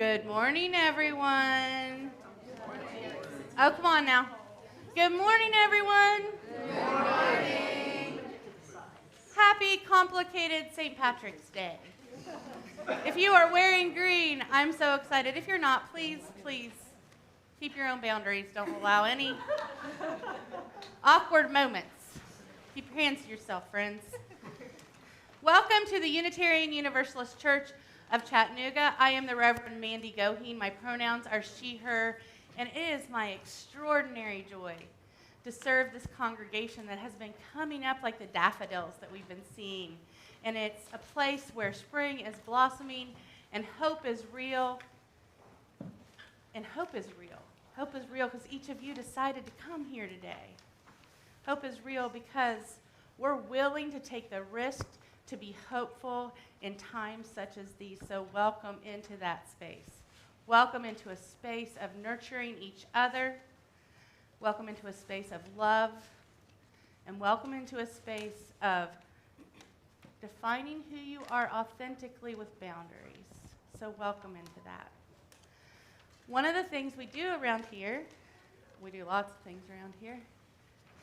Good morning, everyone. Oh, come on now. Good morning, everyone. Good morning. Happy complicated St. Patrick's Day. If you are wearing green, I'm so excited. If you're not, please keep your own boundaries. Don't allow any awkward moments. Keep your hands to yourself, friends. Welcome to the Unitarian Universalist Church of Chattanooga. I am the Reverend Mandy Goheen. My pronouns are she, her, and it is my extraordinary joy to serve this congregation that has been coming up like the daffodils that we've been seeing. And it's a place where spring is blossoming and hope is real. And hope is real. Hope is real because each of you decided to come here today. Hope is real because we're willing to take the risk to be hopeful in times such as these. So welcome into that space. Welcome into a space of nurturing each other. Welcome into a space of love. And welcome into a space of defining who you are authentically with boundaries. So welcome into that. One of the things we do around here, we do lots of things around here.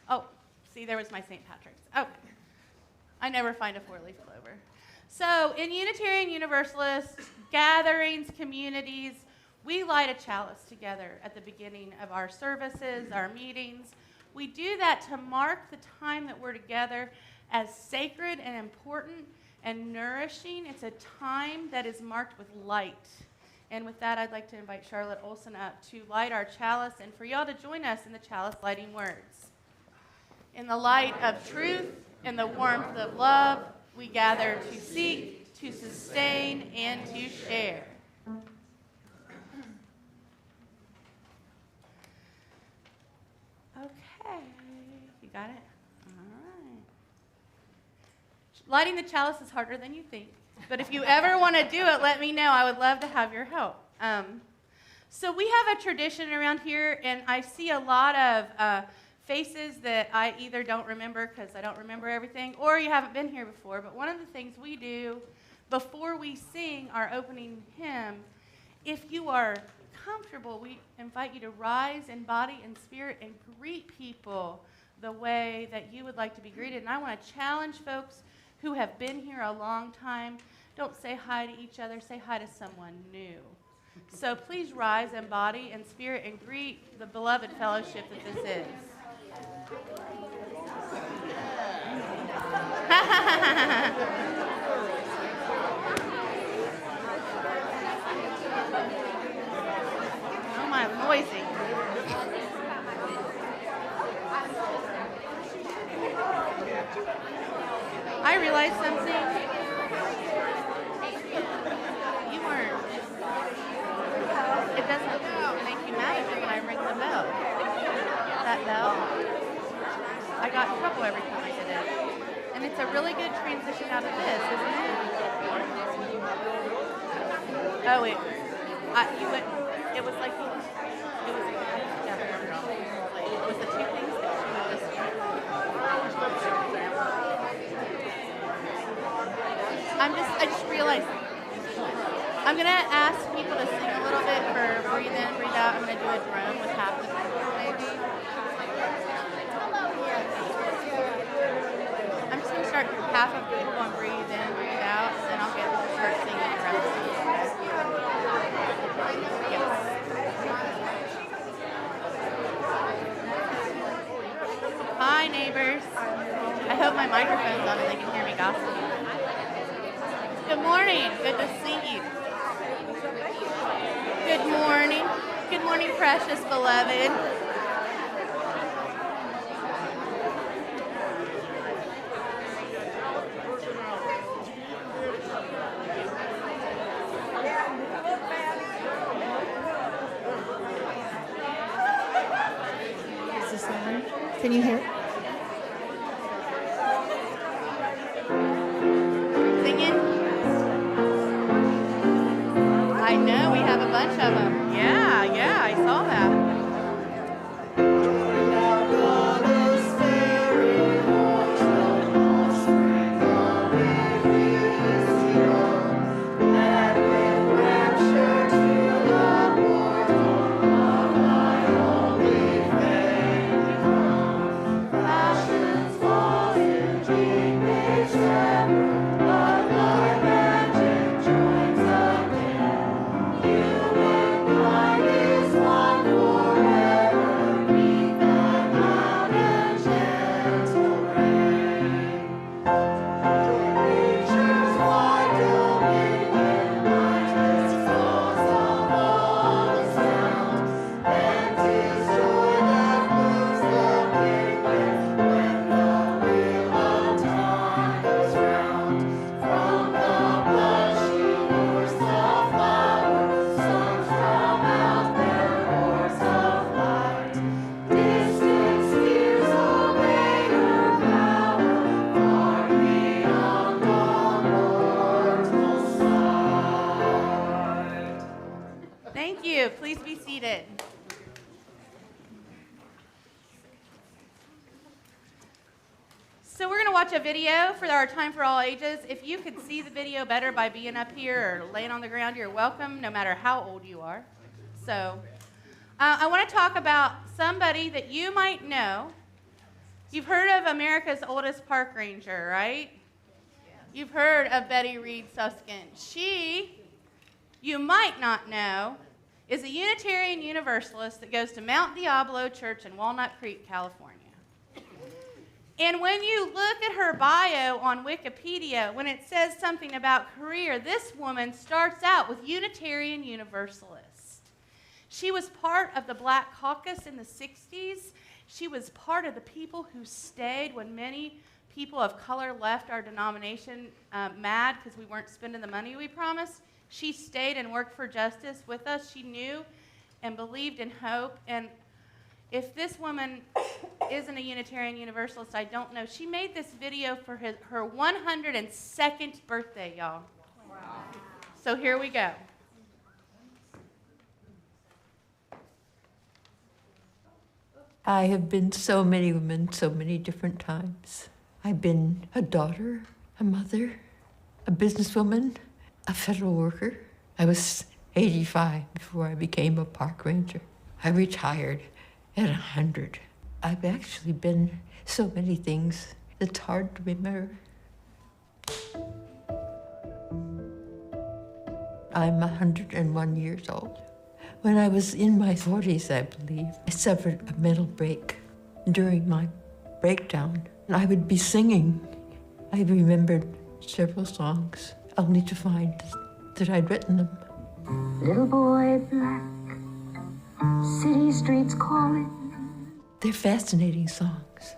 Oh, see, there was my St. Patrick's. Okay. I never find a four-leaf clover. So in Unitarian Universalist gatherings, communities, we light a chalice together at the beginning of our services, our meetings. We do that to mark the time that we're together as sacred and important and nourishing. It's a time that is marked with light. And with that, I'd like to invite Charlotte Olson up to light our chalice and for y'all to join us in the chalice lighting words. In the light of truth, in the warmth of love, we gather to seek, to sustain, and to share. Okay, you got it? All right. Lighting the chalice is harder than you think, but if you ever want to do it, let me know. I would love to have your help. So we have a tradition around here, and I see a lot of faces that I either don't remember because I don't remember everything, or you haven't been here before. But one of the things we do before we sing our opening hymn, if you are comfortable, we invite you to rise in body and spirit and greet people the way that you would like to be greeted. And I want to challenge folks who have been here a long time. Don't say hi to each other. Say hi to someone new. So please rise in body and spirit and greet the beloved fellowship that this is. Oh my, noisy. I realized something. You weren't. It doesn't make you mad when I ring the bell. That bell. I got in trouble every time I did it. And it's a really good transition out of this, isn't it? Oh, you went, it was like, it was together. It was the two things that she would just do. I just realized, I'm going to ask people to sing a little bit for breathe in, breathe out. I'm going to do a drum with half the people, maybe. I'm just going to start half of people going breathe in, breathe out, and then I'll start singing the rest of it. Yes. Hi, neighbors. I hope my microphone's on and they can hear me gossiping. Good morning. Good to see you. Good morning. Good morning, precious beloved. Can you hear? Singing? I know, we have a bunch of them. Yeah, I saw that. That with rapture to watch a video for our Time for All Ages. If you could see the video better by being up here or laying on the ground, you're welcome, no matter how old you are. So I want to talk about somebody that you might know. You've heard of America's oldest park ranger, right? You've heard of Betty Reed Susskind. She, you might not know, is a Unitarian Universalist that goes to Mount Diablo Church in Walnut Creek, California. And when you look at her bio on Wikipedia, when it says something about career, this woman starts out with Unitarian Universalist. She was part of the Black Caucus in the 60s. She was part of the people who stayed when many people of color left our denomination mad because we weren't spending the money we promised. She stayed and worked for justice with us. She knew and believed in hope. And if this woman isn't a Unitarian Universalist, I don't know. She made this video for her 102nd birthday, y'all. Wow. So here we go. I have been so many women, so many different times. I've been a daughter, a mother, a businesswoman, a federal worker. I was 85 before I became a park ranger. I retired at 100. I've actually been so many things it's hard to remember. I'm 101 years old. When I was in my 40s, I believe, I suffered a mental break. During my breakdown, I would be singing. I remembered several songs, only to find that I'd written them. Little boy black, city streets calling. They're fascinating songs.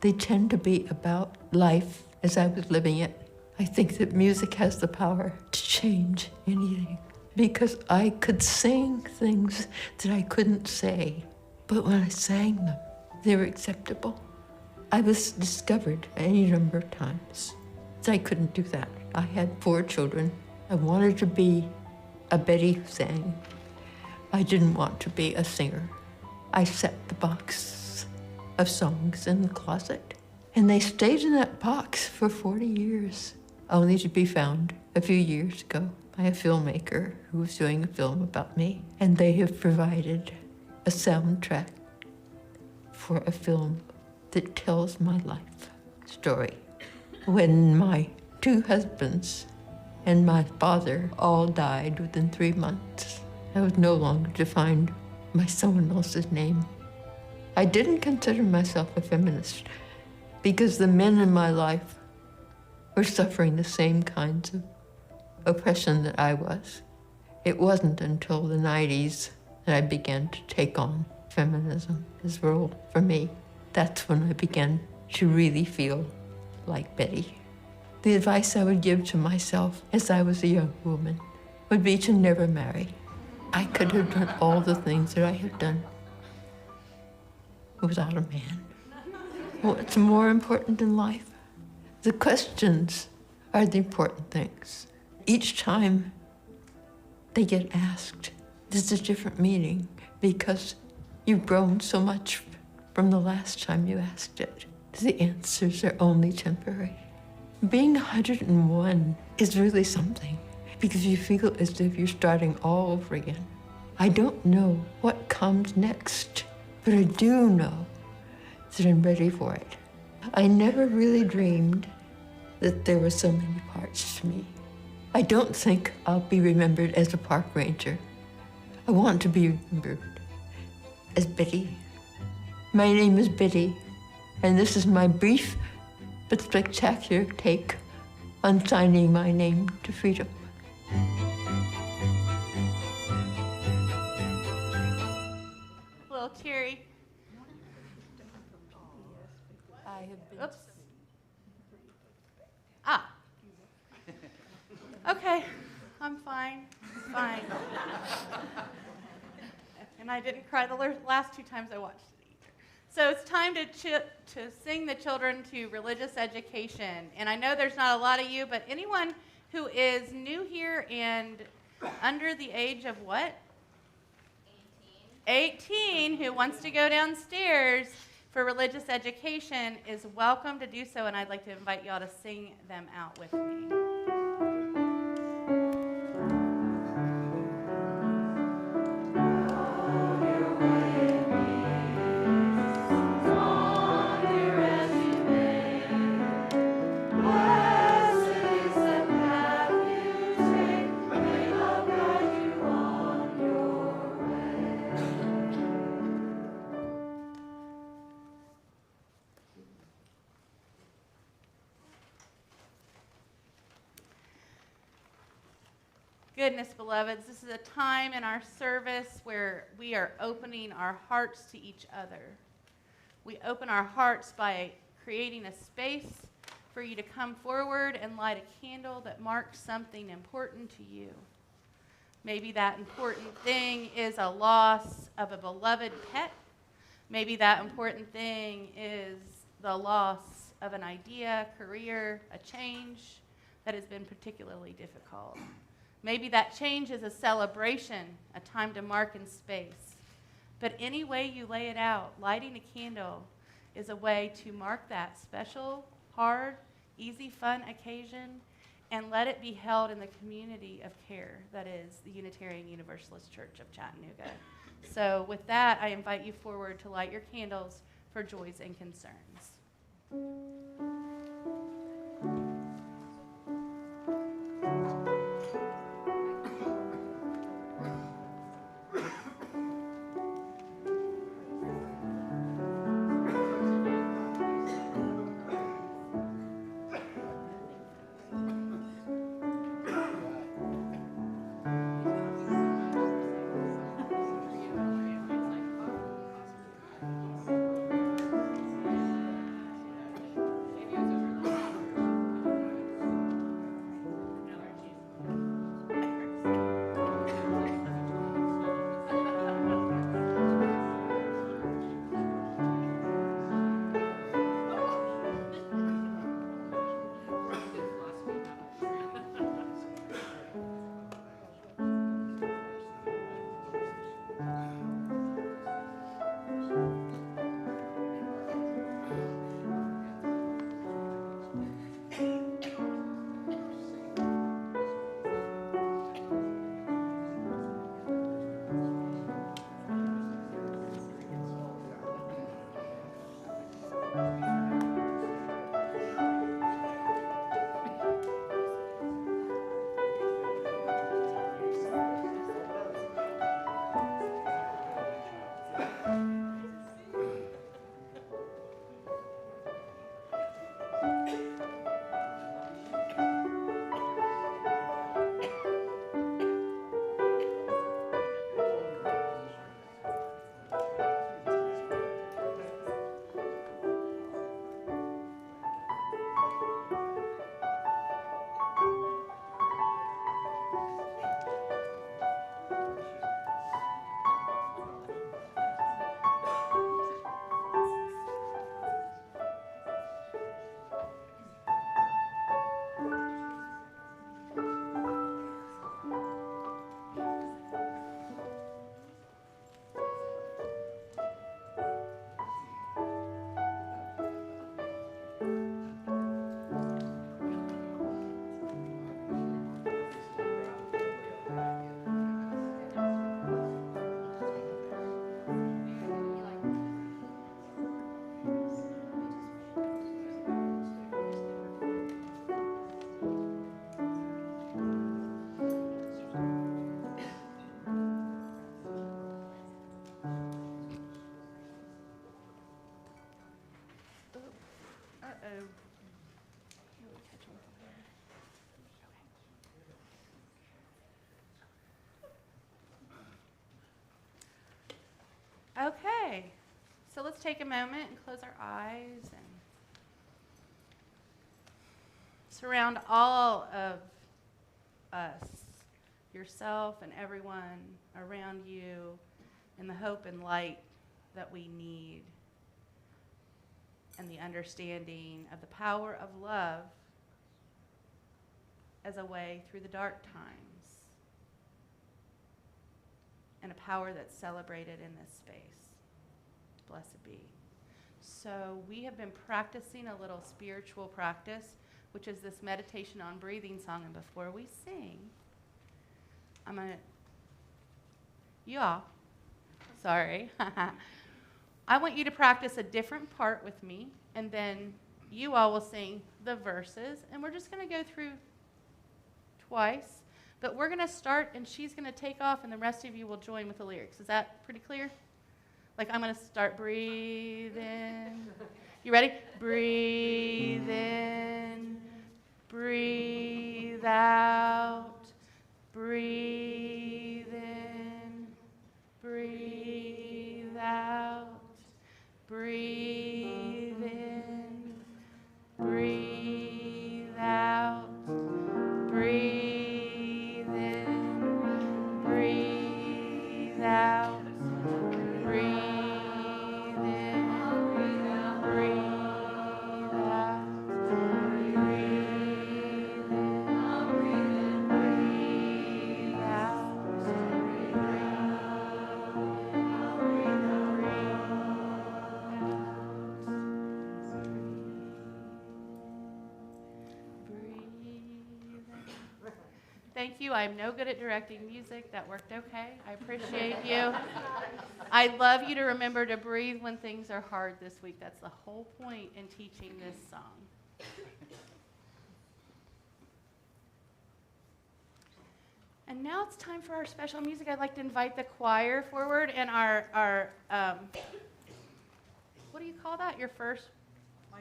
They tend to be about life as I was living it. I think that music has the power to change anything, because I could sing things that I couldn't say, but when I sang them, they were acceptable. I was discovered any number of times that I couldn't do that. I had 4 children. I wanted to be a Betty who sang. I didn't want to be a singer. I set the box of songs in the closet, and they stayed in that box for 40 years, only to be found a few years ago by a filmmaker who was doing a film about me, and they have provided a soundtrack for a film that tells my life story. When my 2 husbands and my father all died within 3 months, I was no longer to find by someone else's name. I didn't consider myself a feminist because the men in my life were suffering the same kinds of oppression that I was. It wasn't until the 90s that I began to take on feminism as a role for me. That's when I began to really feel like Betty. The advice I would give to myself as I was a young woman would be to never marry. I could have done all the things that I have done without a man. What's more important in life? The questions are the important things. Each time they get asked, there's a different meaning because you've grown so much from the last time you asked it. The answers are only temporary. Being 101 is really something because you feel as if you're starting all over again. I don't know what comes next, but I do know that I'm ready for it. I never really dreamed that there were so many parts to me. I don't think I'll be remembered as a park ranger. I want to be remembered as Betty. My name is Betty, and this is my brief but spectacular take on signing my name to freedom. Little teary. I have been. Oops. Ah. Okay, I'm fine. Fine. And I didn't cry the last 2 times I watched it either. So it's time to sing the children to religious education. And I know there's not a lot of you, but anyone who is new here and under the age of what? 18, who wants to go downstairs, for religious education is welcome to do so, and I'd like to invite y'all to sing them out with me. Goodness, beloveds, this is a time in our service where we are opening our hearts to each other. We open our hearts by creating a space for you to come forward and light a candle that marks something important to you. Maybe that important thing is a loss of a beloved pet. Maybe that important thing is the loss of an idea, career, a change that has been particularly difficult. Maybe that change is a celebration, a time to mark in space. But any way you lay it out, lighting a candle is a way to mark that special, hard, easy, fun occasion and let it be held in the community of care that is the Unitarian Universalist Church of Chattanooga. So with that, I invite you forward to light your candles for joys and concerns. Okay, so let's take a moment and close our eyes and surround all of us, yourself and everyone around you, in the hope and light that we need and the understanding of the power of love as a way through the dark times and a power that's celebrated in this space. Blessed be. So we have been practicing a little spiritual practice, which is this meditation on breathing song. And before we sing, I'm going to, sorry. I want you to practice a different part with me, and then you all will sing the verses, and we're just going to go through twice. But we're going to start, and she's going to take off, and the rest of you will join with the lyrics. Is that pretty clear? Like, I'm going to start, breathe in. You ready? Breathe in. Breathe out. Breathe in. Breathe out. Breathe in. Breathe out. Breathe in. Breathe out. Breathe in. Breathe out. Breathe in. Breathe out. Thank you. I'm no good at directing music. That worked okay. I appreciate you. I'd love you to remember to breathe when things are hard this week. That's the whole point in teaching this song. And now it's time for our special music. I'd like to invite the choir forward and our what do you call that? Your first? My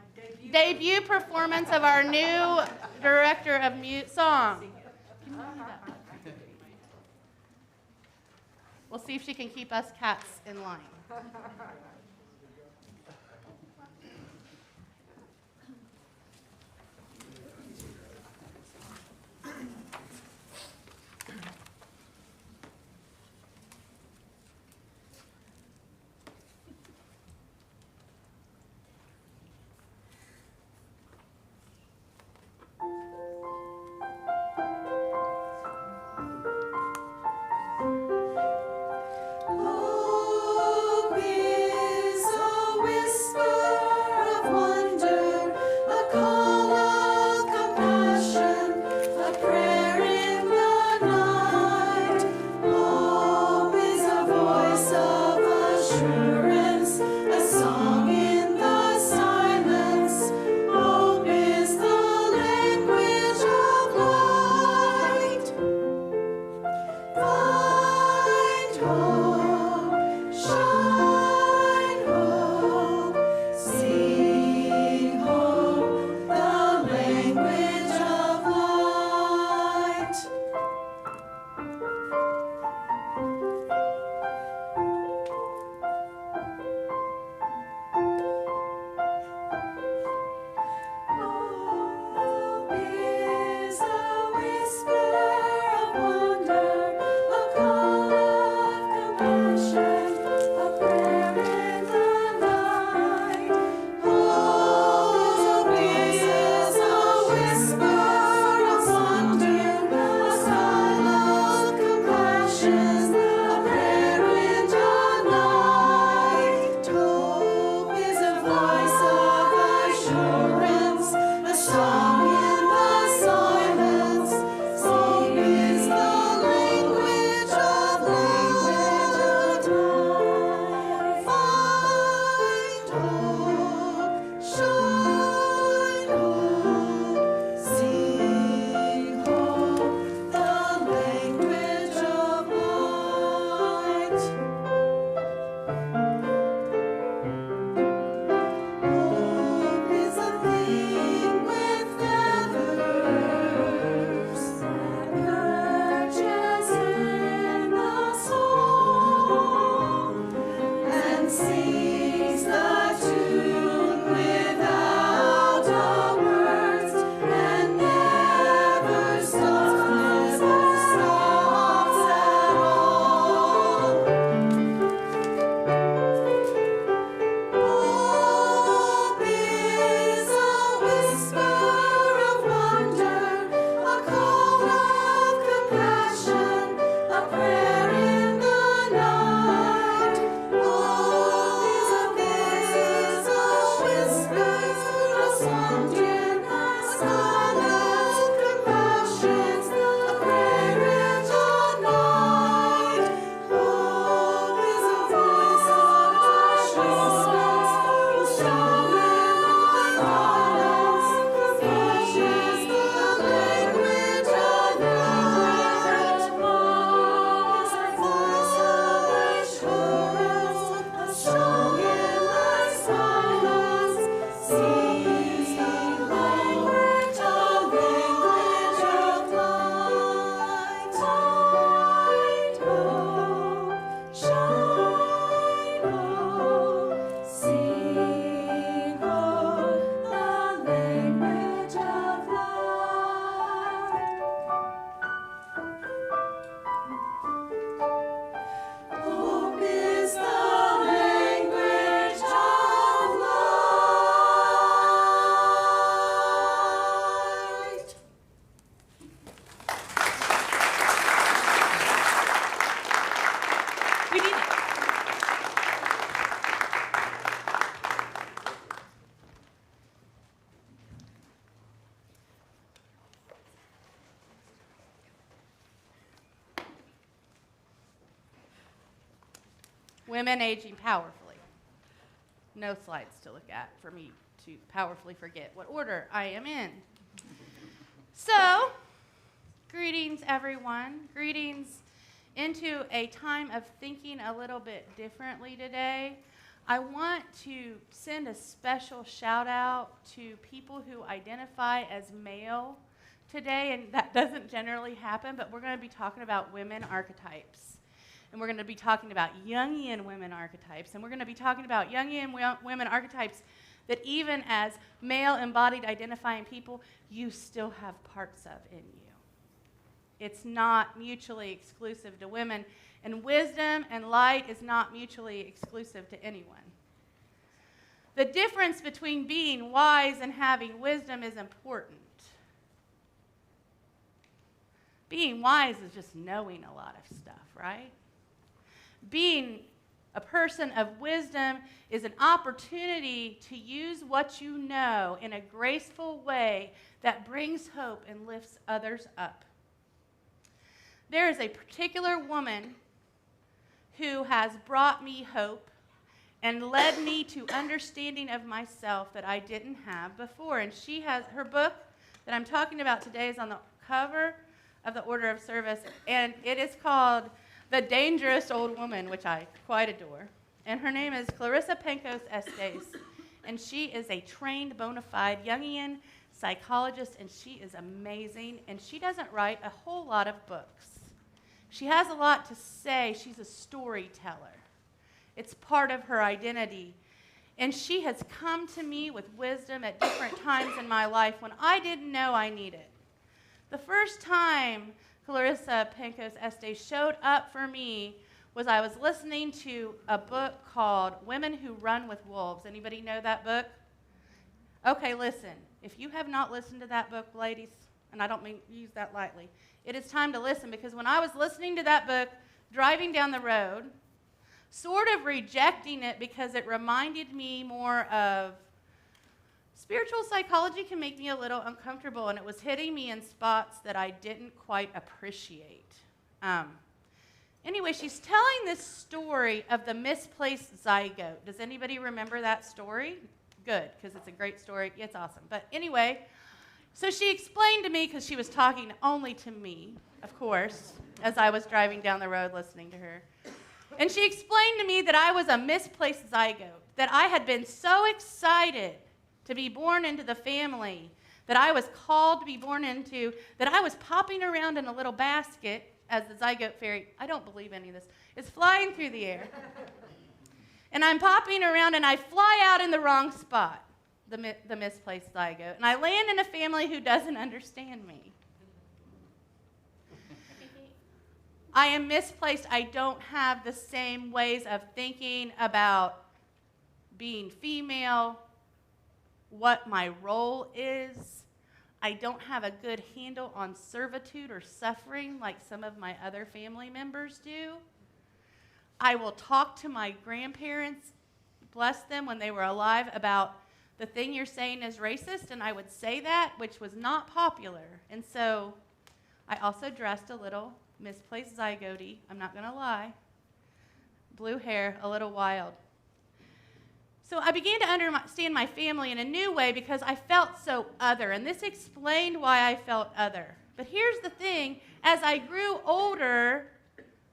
Debut performance of our new director of song. Can you do that? We'll see if she can keep us cats in line. Hope Women aging powerfully. No slides to look at for me to powerfully forget what order I am in. So, greetings, everyone. Greetings into a time of thinking a little bit differently today. I want to send a special shout out to people who identify as male today, and that doesn't generally happen, but we're going to be talking about women archetypes. And we're going to be talking about Jungian women archetypes, and we're going to be talking about Jungian women archetypes that even as male embodied identifying people, you still have parts of in you. It's not mutually exclusive to women, and wisdom and light is not mutually exclusive to anyone. The difference between being wise and having wisdom is important. Being wise is just knowing a lot of stuff, right? Being a person of wisdom is an opportunity to use what you know in a graceful way that brings hope and lifts others up. There is a particular woman who has brought me hope and led me to understanding of myself that I didn't have before. And she has, her book that I'm talking about today is on the cover of the Order of Service, and it is called The Dangerous Old Woman, which I quite adore. And her name is Clarissa Pencos Estes, and she is a trained bona fide Jungian psychologist, and she is amazing, and she doesn't write a whole lot of books. She has a lot to say. She's a storyteller. It's part of her identity. And she has come to me with wisdom at different times in my life when I didn't know I needed. The first time Clarissa Pencos Estes showed up for me was I was listening to a book called Women Who Run with Wolves. Anybody know that book? Okay, listen. If you have not listened to that book, ladies, and I don't mean use that lightly, it is time to listen, because when I was listening to that book, driving down the road, sort of rejecting it because it reminded me more of spiritual psychology can make me a little uncomfortable, and it was hitting me in spots that I didn't quite appreciate. Anyway, she's telling this story of the misplaced zygote. Does anybody remember that story? Good, because it's a great story. It's awesome. But anyway, so she explained to me, because she was talking only to me, of course, as I was driving down the road listening to her. And she explained to me that I was a misplaced zygote, that I had been so excited to be born into the family that I was called to be born into, that I was popping around in a little basket as the zygote fairy, I don't believe any of this, is flying through the air. And I'm popping around and I fly out in the wrong spot, the misplaced zygote. And I land in a family who doesn't understand me. I am misplaced. I don't have the same ways of thinking about being female, what my role is. I don't have a good handle on servitude or suffering like some of my other family members do. I will talk to my grandparents, bless them, when they were alive, about the thing you're saying is racist, and I would say that, which was not popular. And so I also dressed a little misplaced zygote, I'm not going to lie. Blue hair, a little wild. So I began to understand my family in a new way because I felt so other, and this explained why I felt other. But here's the thing, as I grew older,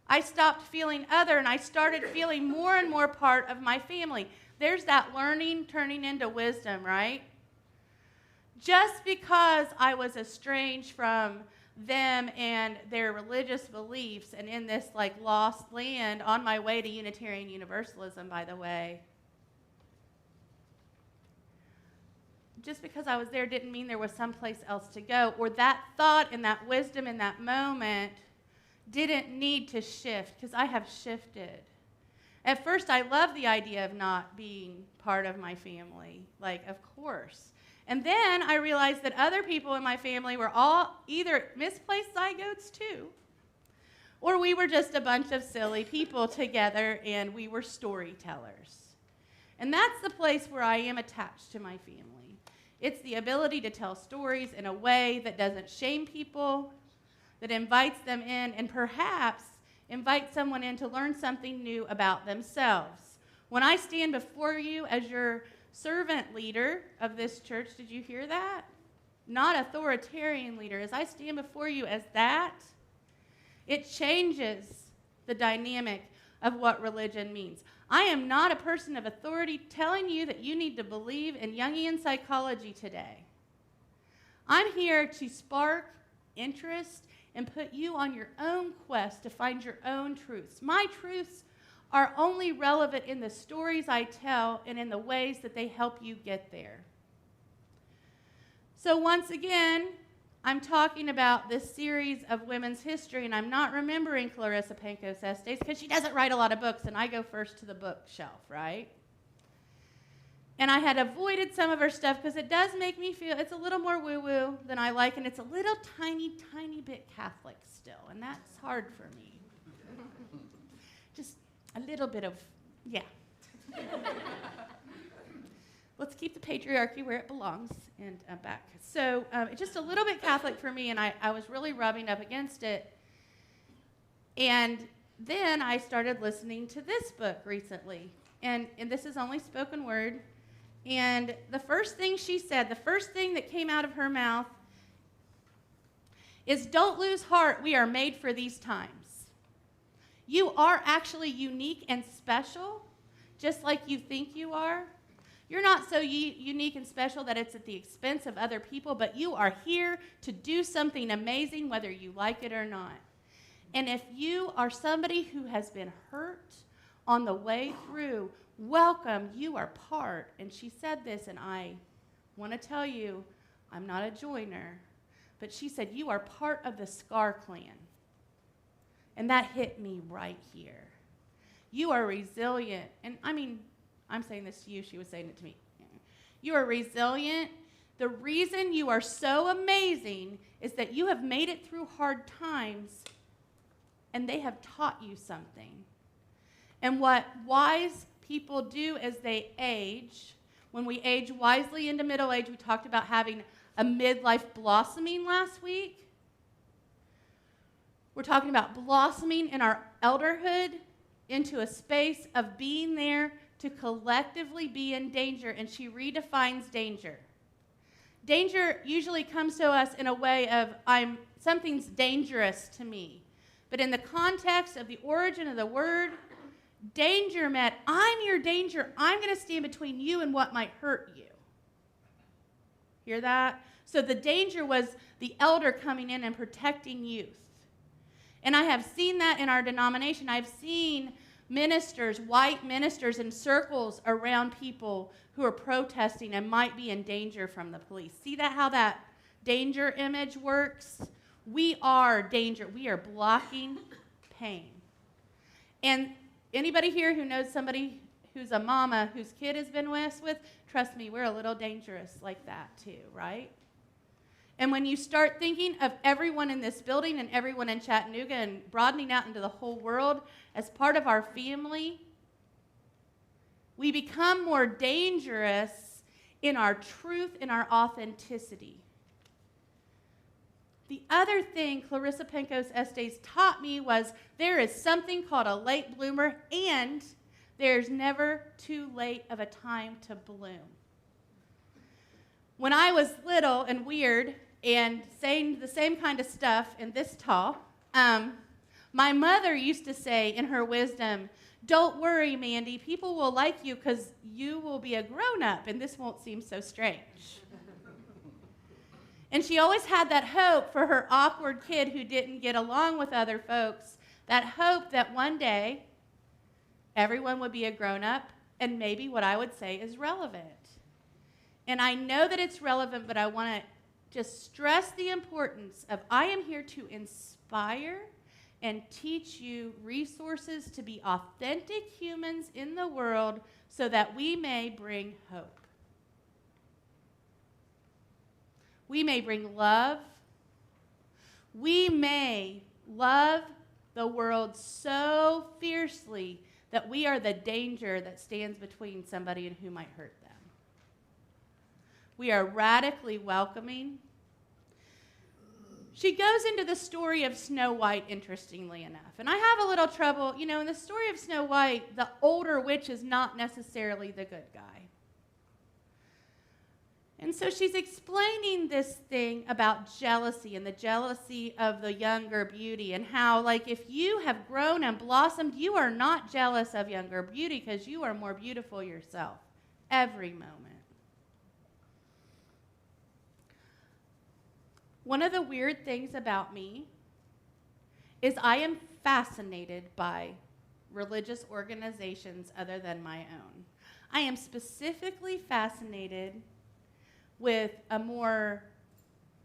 I stopped feeling other, and I started feeling more and more part of my family. There's that learning turning into wisdom, right? Just because I was estranged from them and their religious beliefs and in this like lost land on my way to Unitarian Universalism, by the way, just because I was there didn't mean there was someplace else to go, or that thought and that wisdom in that moment didn't need to shift, because I have shifted. At first, I loved the idea of not being part of my family, like, of course. And then I realized that other people in my family were all either misplaced zygotes too, or we were just a bunch of silly people together and we were storytellers. And that's the place where I am attached to my family. It's the ability to tell stories in a way that doesn't shame people, that invites them in, and perhaps invite someone in to learn something new about themselves. When I stand before you as your servant leader of this church, did you hear that? Not authoritarian leader. As I stand before you as that, it changes the dynamic of what religion means. I am not a person of authority telling you that you need to believe in Jungian psychology today. I'm here to spark interest and put you on your own quest to find your own truths. My truths are only relevant in the stories I tell and in the ways that they help you get there. So once again, I'm talking about this series of women's history, and I'm not remembering Clarissa Pankos Estes because she doesn't write a lot of books, and I go first to the bookshelf, right? And I had avoided some of her stuff because it does make me feel, it's a little more woo-woo than I like, and it's a little tiny, tiny bit Catholic still, and that's hard for me. Just a little bit of, yeah. Let's keep the patriarchy where it belongs and back. So just a little bit Catholic for me, and I was really rubbing up against it. And then I started listening to this book recently, and this is only spoken word. And the first thing she said, the first thing that came out of her mouth is, "Don't lose heart, we are made for these times." You are actually unique and special, just like you think you are. You're not so unique and special that it's at the expense of other people, but you are here to do something amazing, whether you like it or not. And if you are somebody who has been hurt on the way through, welcome, you are part. And she said this, and I want to tell you, I'm not a joiner, but she said, you are part of the Scar clan. And that hit me right here. You are resilient. And I mean, I'm saying this to you, she was saying it to me. You are resilient. The reason you are so amazing is that you have made it through hard times, and they have taught you something. And what wise people do as they age, when we age wisely into middle age, we talked about having a midlife blossoming last week. We're talking about blossoming in our elderhood into a space of being there to collectively be in danger, and she redefines danger. Danger usually comes to us in a way of, something's dangerous to me. But in the context of the origin of the word, danger meant, I'm your danger. I'm going to stand between you and what might hurt you. Hear that? So the danger was the elder coming in and protecting youth. And I have seen that in our denomination. I've seen ministers, white ministers, in circles around people who are protesting and might be in danger from the police. See that, how that danger image works? We are danger. We are blocking pain. And anybody here who knows somebody who's a mama whose kid has been messed with, trust me, we're a little dangerous like that too, right? And when you start thinking of everyone in this building and everyone in Chattanooga and broadening out into the whole world as part of our family, we become more dangerous in our truth and our authenticity. The other thing Clarissa Pankos Estes taught me was there is something called a late bloomer, and there's never too late of a time to bloom. When I was little and weird and saying the same kind of stuff and this tall, my mother used to say in her wisdom, don't worry, Mandy, people will like you because you will be a grown-up and this won't seem so strange. And she always had that hope for her awkward kid who didn't get along with other folks, that hope that one day everyone would be a grown-up and maybe what I would say is relevant. And I know that it's relevant, but I want to just stress the importance of I am here to inspire and teach you resources to be authentic humans in the world so that we may bring hope. We may bring love. We may love the world so fiercely that we are the danger that stands between somebody and who might hurt them. We are radically welcoming. she goes into the story of Snow White, interestingly enough. And I have a little trouble, in the story of Snow White, the older witch is not necessarily the good guy. And so she's explaining this thing about jealousy and the jealousy of the younger beauty, and how, like, if you have grown and blossomed, you are not jealous of younger beauty because you are more beautiful yourself every moment. One of the weird things about me is I am fascinated by religious organizations other than my own. I am specifically fascinated with a more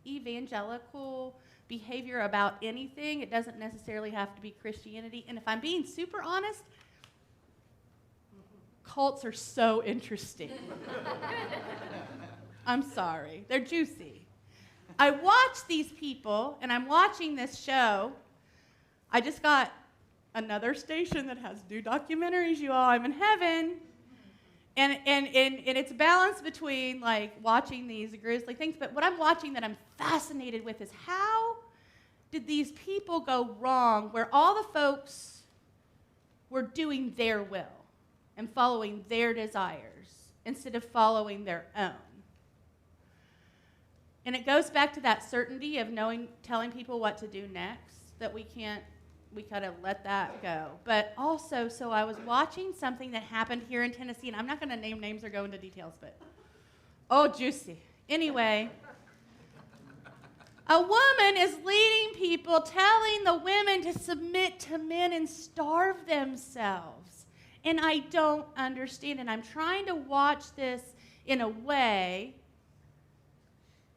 evangelical behavior about anything. It doesn't necessarily have to be Christianity. And if I'm being super honest, cults are so interesting. I'm sorry. They're juicy. I watch these people, and I'm watching this show. I just got another station that has new documentaries, you all. I'm in heaven. And it's a balance between, like, watching these grisly things, but what I'm watching that I'm fascinated with is how did these people go wrong where all the folks were doing their will and following their desires instead of following their own. And it goes back to that certainty of telling people what to do next, that we kind of let that go. But also, so I was watching something that happened here in Tennessee, and I'm not going to name names or go into details, but, juicy. Anyway, a woman is leading people, telling the women to submit to men and starve themselves. And I don't understand, and I'm trying to watch this in a way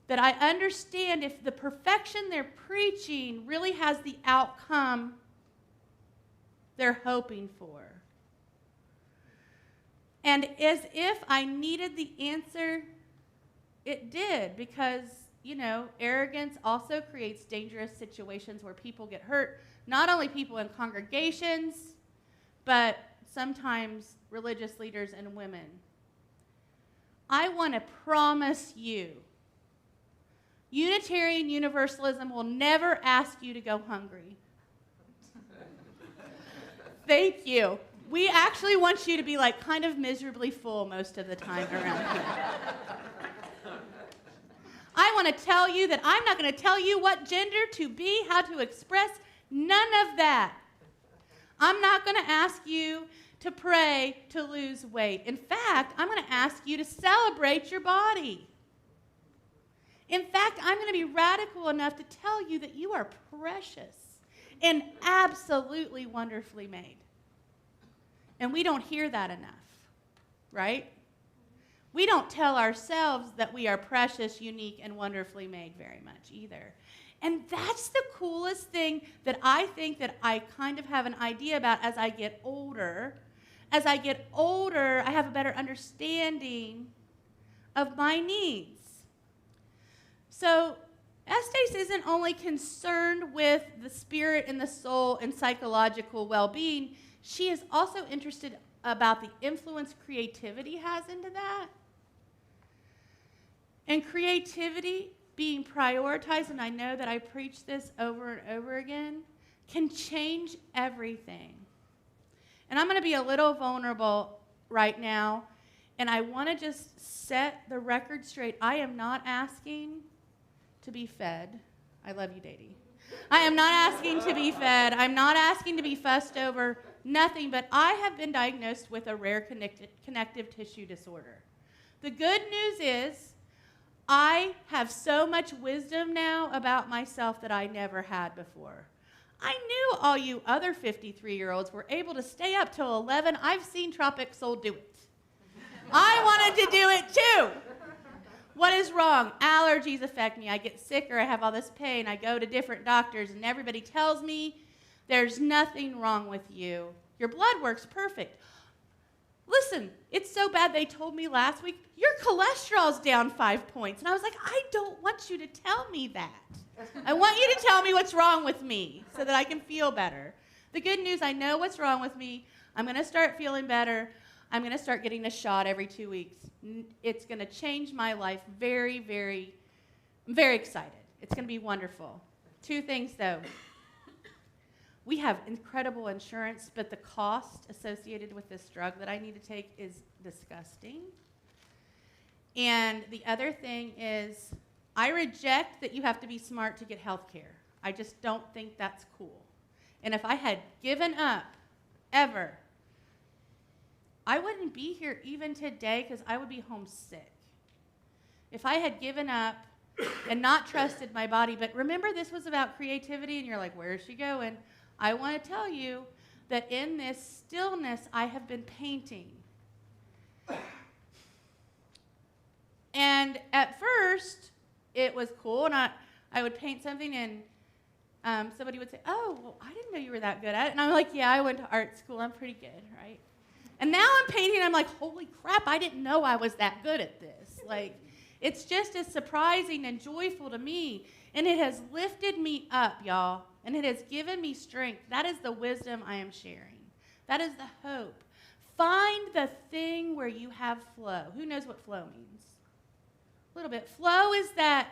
that I understand if the perfection they're preaching really has the outcome they're hoping for. And as if I needed the answer, it did, because, arrogance also creates dangerous situations where people get hurt, not only people in congregations, but sometimes religious leaders and women. I want to promise you, Unitarian Universalism will never ask you to go hungry. Thank you. We actually want you to be like kind of miserably full most of the time around here. I want to tell you that I'm not going to tell you what gender to be, how to express, none of that. I'm not going to ask you to pray to lose weight. In fact, I'm going to ask you to celebrate your body. In fact, I'm going to be radical enough to tell you that you are precious and absolutely wonderfully made. And we don't hear that enough, right? We don't tell ourselves that we are precious, unique, and wonderfully made very much either. And that's the coolest thing that I think that I kind of have an idea about as I get older. As I get older, I have a better understanding of my needs. So Estes isn't only concerned with the spirit and the soul and psychological well-being, she is also interested about the influence creativity has into that. And creativity being prioritized, and I know that I preach this over and over again, can change everything. And I'm going to be a little vulnerable right now, and I want to just set the record straight. I am not asking to be fed. I love you, Daddy. I am not asking to be fed. I'm not asking to be fussed over. Nothing, but I have been diagnosed with a rare connective tissue disorder. The good news is I have so much wisdom now about myself that I never had before. I knew all you other 53-year-olds were able to stay up till 11. I've seen Tropic Soul do it. I wanted to do it too. What is wrong? Allergies affect me. I get sicker. I have all this pain. I go to different doctors, and everybody tells me there's nothing wrong with you. Your blood work's perfect. Listen, it's so bad they told me last week, your cholesterol's down 5 points. And I was like, I don't want you to tell me that. I want you to tell me what's wrong with me so that I can feel better. The good news, I know what's wrong with me. I'm going to start feeling better. I'm going to start getting a shot every 2 weeks. It's going to change my life very, very, I'm very excited. It's going to be wonderful. Two things, though. We have incredible insurance, but the cost associated with this drug that I need to take is disgusting. And the other thing is, I reject that you have to be smart to get health care. I just don't think that's cool. And if I had given up ever, I wouldn't be here even today because I would be homesick. If I had given up and not trusted my body, but remember this was about creativity and you're like, where is she going? I want to tell you that in this stillness, I have been painting. And at first, it was cool, and I would paint something, and somebody would say, oh, well, I didn't know you were that good at it. And I'm like, yeah, I went to art school. I'm pretty good, right? And now I'm painting, and I'm like, holy crap, I didn't know I was that good at this. Like, it's just as surprising and joyful to me, and it has lifted me up, y'all, and it has given me strength. That is the wisdom I am sharing. That is the hope. Find the thing where you have flow. Who knows what flow means? A little bit. Flow is that,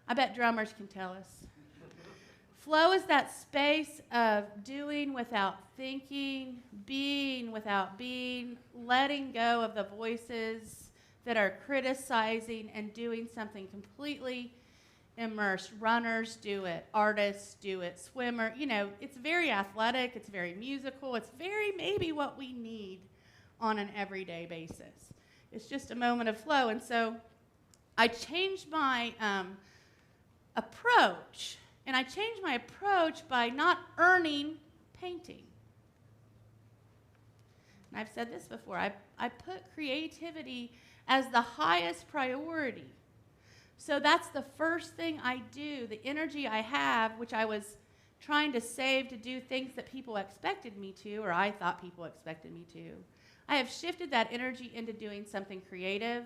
I bet drummers can tell us. Flow is that space of doing without thinking, being without being, letting go of the voices that are criticizing and doing something completely immersed. Runners do it, artists do it, swimmer. You know, it's very athletic, it's very musical, it's very maybe what we need on an everyday basis. It's just a moment of flow. And so I changed my approach, and I changed my approach by not earning painting. And I've said this before, I put creativity as the highest priority. So that's the first thing I do. The energy I have, which I was trying to save to do things that people expected me to, or I thought people expected me to, I have shifted that energy into doing something creative,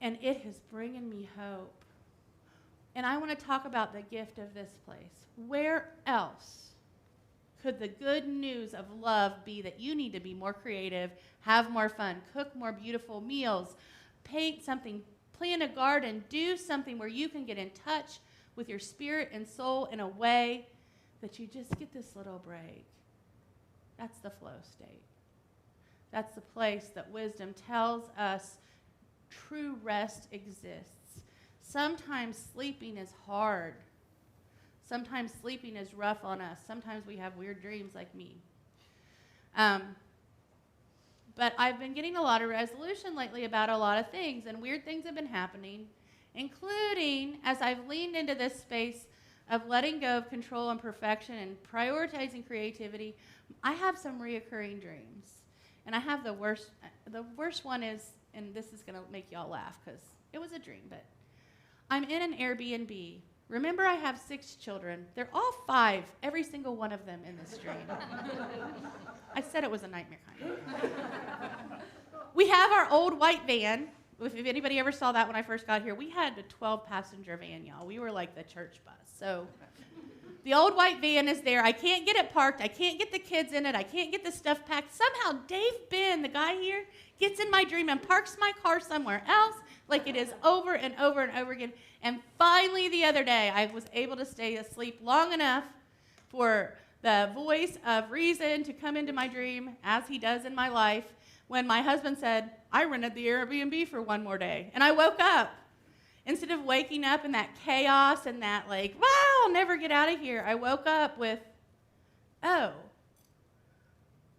and it has bringing me hope. And I want to talk about the gift of this place. Where else could the good news of love be that you need to be more creative, have more fun, cook more beautiful meals, paint something, plant a garden, do something where you can get in touch with your spirit and soul in a way that you just get this little break? That's the flow state. That's the place that wisdom tells us true rest exists. Sometimes sleeping is hard. Sometimes sleeping is rough on us. Sometimes we have weird dreams like me. But I've been getting a lot of resolution lately about a lot of things, and weird things have been happening, including as I've leaned into this space of letting go of control and perfection and prioritizing creativity. I have some reoccurring dreams. And I have the worst one is, and this is going to make y'all laugh because it was a dream, but I'm in an Airbnb. Remember, I have 6 children. They're all 5, every single one of them in this dream. I said it was a nightmare, kind of. We have our old white van. If anybody ever saw that when I first got here, we had a 12-passenger van, y'all. We were like the church bus. So the old white van is there. I can't get it parked. I can't get the kids in it. I can't get the stuff packed. Somehow Dave Ben, the guy here, gets in my dream and parks my car somewhere else, like it is over and over and over again. And finally the other day, I was able to stay asleep long enough for the voice of reason to come into my dream, as he does in my life, when my husband said, I rented the Airbnb for one more day. And I woke up. Instead of waking up in that chaos and that like, wow, I'll never get out of here, I woke up with, oh,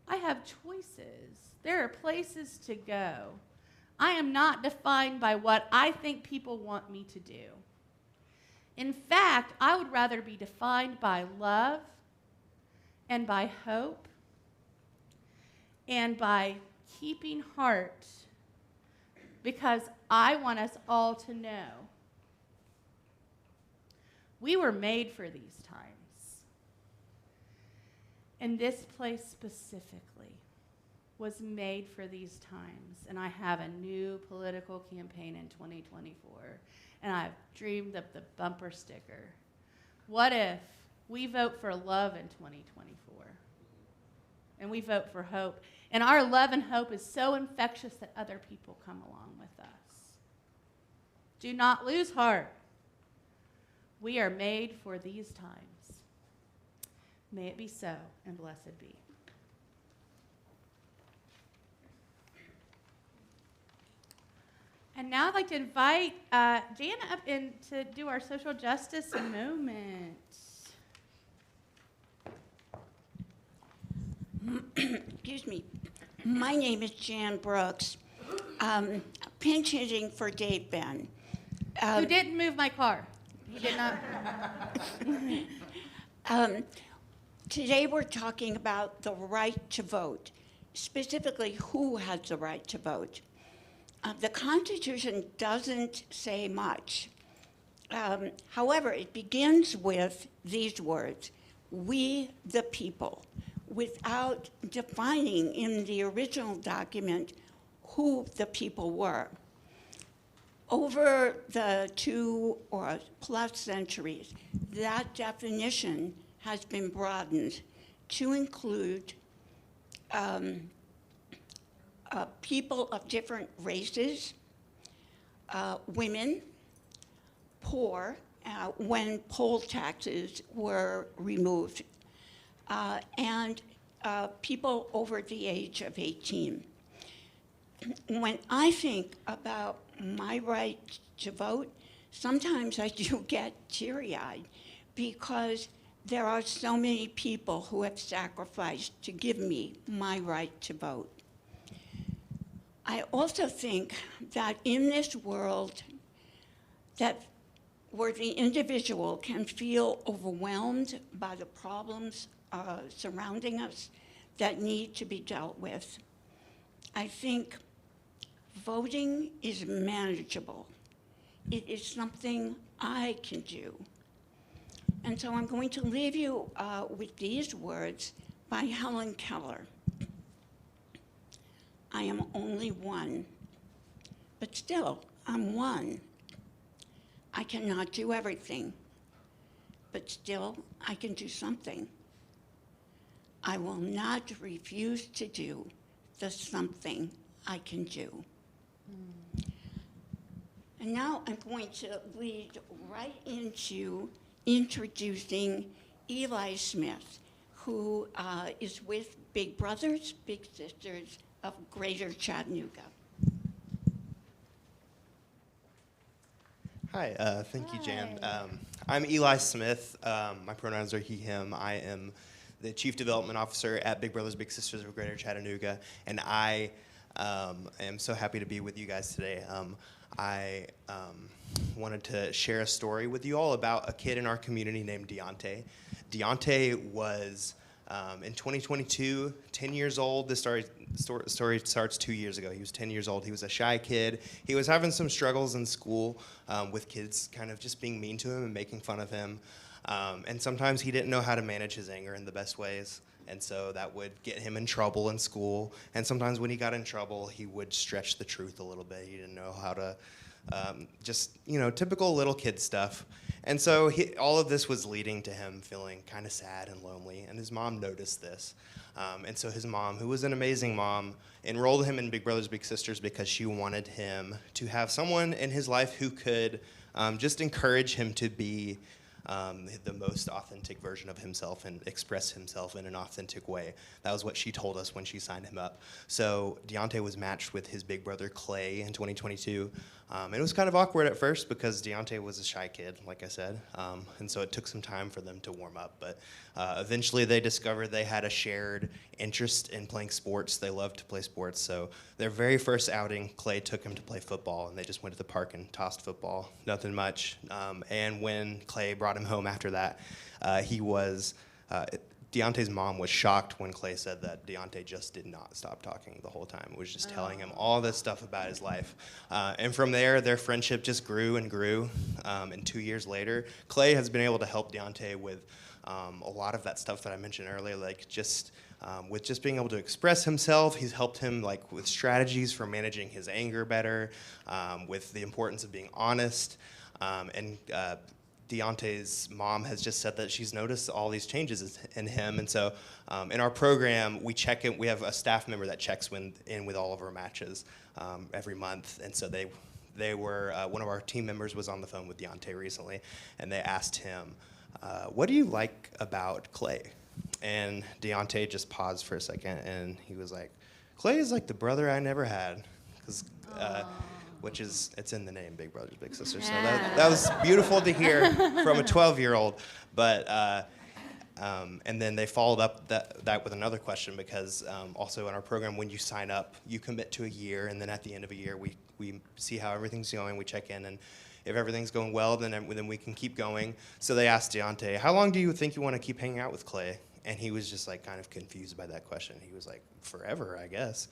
I have choices. There are places to go. I am not defined by what I think people want me to do. In fact, I would rather be defined by love and by hope and by keeping heart, because I want us all to know we were made for these times. And this place specifically was made for these times. And I have a new political campaign in 2024. And I've dreamed up the bumper sticker. What if we vote for love in 2024? And we vote for hope. And our love and hope is so infectious that other people come along with us. Do not lose heart. We are made for these times. May it be so, and blessed be. And now I'd like to invite Jana up in to do our social justice moment. Excuse me. My name is Jan Brooks. Pinch hitting for Dave Ben. Who didn't move my car? He did not. Today we're talking about the right to vote, specifically who has the right to vote. The Constitution doesn't say much. However, it begins with these words, "We the people," without defining in the original document who the people were. Over the 2 or plus centuries, that definition has been broadened to include people of different races, women, poor, when poll taxes were removed, and people over the age of 18. When I think about my right to vote, sometimes I do get teary-eyed because there are so many people who have sacrificed to give me my right to vote. I also think that in this world where the individual can feel overwhelmed by the problems surrounding us that need to be dealt with, I think voting is manageable. It is something I can do. And so I'm going to leave you with these words by Helen Keller. I am only one, but still, I'm one. I cannot do everything, but still, I can do something. I will not refuse to do the something I can do. And now I'm going to lead right into introducing Eli Smith, who is with Big Brothers Big Sisters of Greater Chattanooga. Hi, thank you, Jan. I'm Eli Smith. My pronouns are he, him. I am the Chief Development Officer at Big Brothers Big Sisters of Greater Chattanooga, and I am so happy to be with you guys today. I wanted to share a story with you all about a kid in our community named Deontay. Deontay was, in 2022, 10 years old. This story starts 2 years ago. He was 10 years old. He was a shy kid. He was having some struggles in school with kids kind of just being mean to him and making fun of him. And sometimes he didn't know how to manage his anger in the best ways. And so that would get him in trouble in school. And sometimes when he got in trouble, he would stretch the truth a little bit. He didn't know how to typical little kid stuff. And so all of this was leading to him feeling kind of sad and lonely. And his mom noticed this. And so his mom, who was an amazing mom, enrolled him in Big Brothers Big Sisters because she wanted him to have someone in his life who could just encourage him to be the most authentic version of himself and express himself in an authentic way. That was what she told us when she signed him up. So Deontay was matched with his big brother Clay in 2022. And it was kind of awkward at first because Deontay was a shy kid, like I said. And so it took some time for them to warm up. But eventually they discovered they had a shared interest in playing sports. They loved to play sports. So their very first outing, Clay took him to play football. And they just went to the park and tossed football. Nothing much. And when Clay brought him home after that, Deontay's mom was shocked when Clay said that Deontay just did not stop talking the whole time. It was just telling him all this stuff about his life. And from there, their friendship just grew and grew. And 2 years later, Clay has been able to help Deontay with a lot of that stuff that I mentioned earlier, like with just being able to express himself. He's helped him with strategies for managing his anger better, with the importance of being honest, and Deontay's mom has just said that she's noticed all these changes in him. And so in our program, we check in. We have a staff member that checks in with all of our matches every month. And so they were one of our team members was on the phone with Deontay recently, and they asked him, "What do you like about Clay?" And Deontay just paused for a second, and he was like, "Clay is like the brother I never had," because. Which is, it's in the name, Big Brothers Big Sisters. So that was beautiful to hear from a 12-year-old. But and then they followed up that with another question, because also in our program, when you sign up, you commit to a year, and then at the end of a year, we see how everything's going, we check in, and if everything's going well, then we can keep going. So they asked Deontay, "How long do you think you want to keep hanging out with Clay?" And he was just like kind of confused by that question. He was like, "Forever, I guess."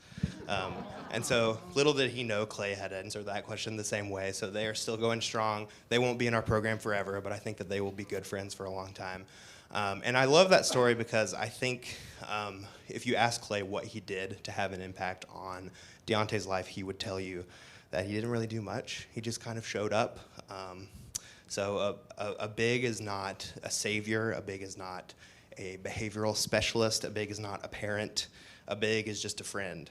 And so little did he know Clay had answered that question the same way. So they are still going strong. They won't be in our program forever, but I think that they will be good friends for a long time. And I love that story because I think if you ask Clay what he did to have an impact on Deontay's life, he would tell you that he didn't really do much. He just kind of showed up. So a big is not a savior. A big is not a behavioral specialist. A big is not a parent. A big is just a friend.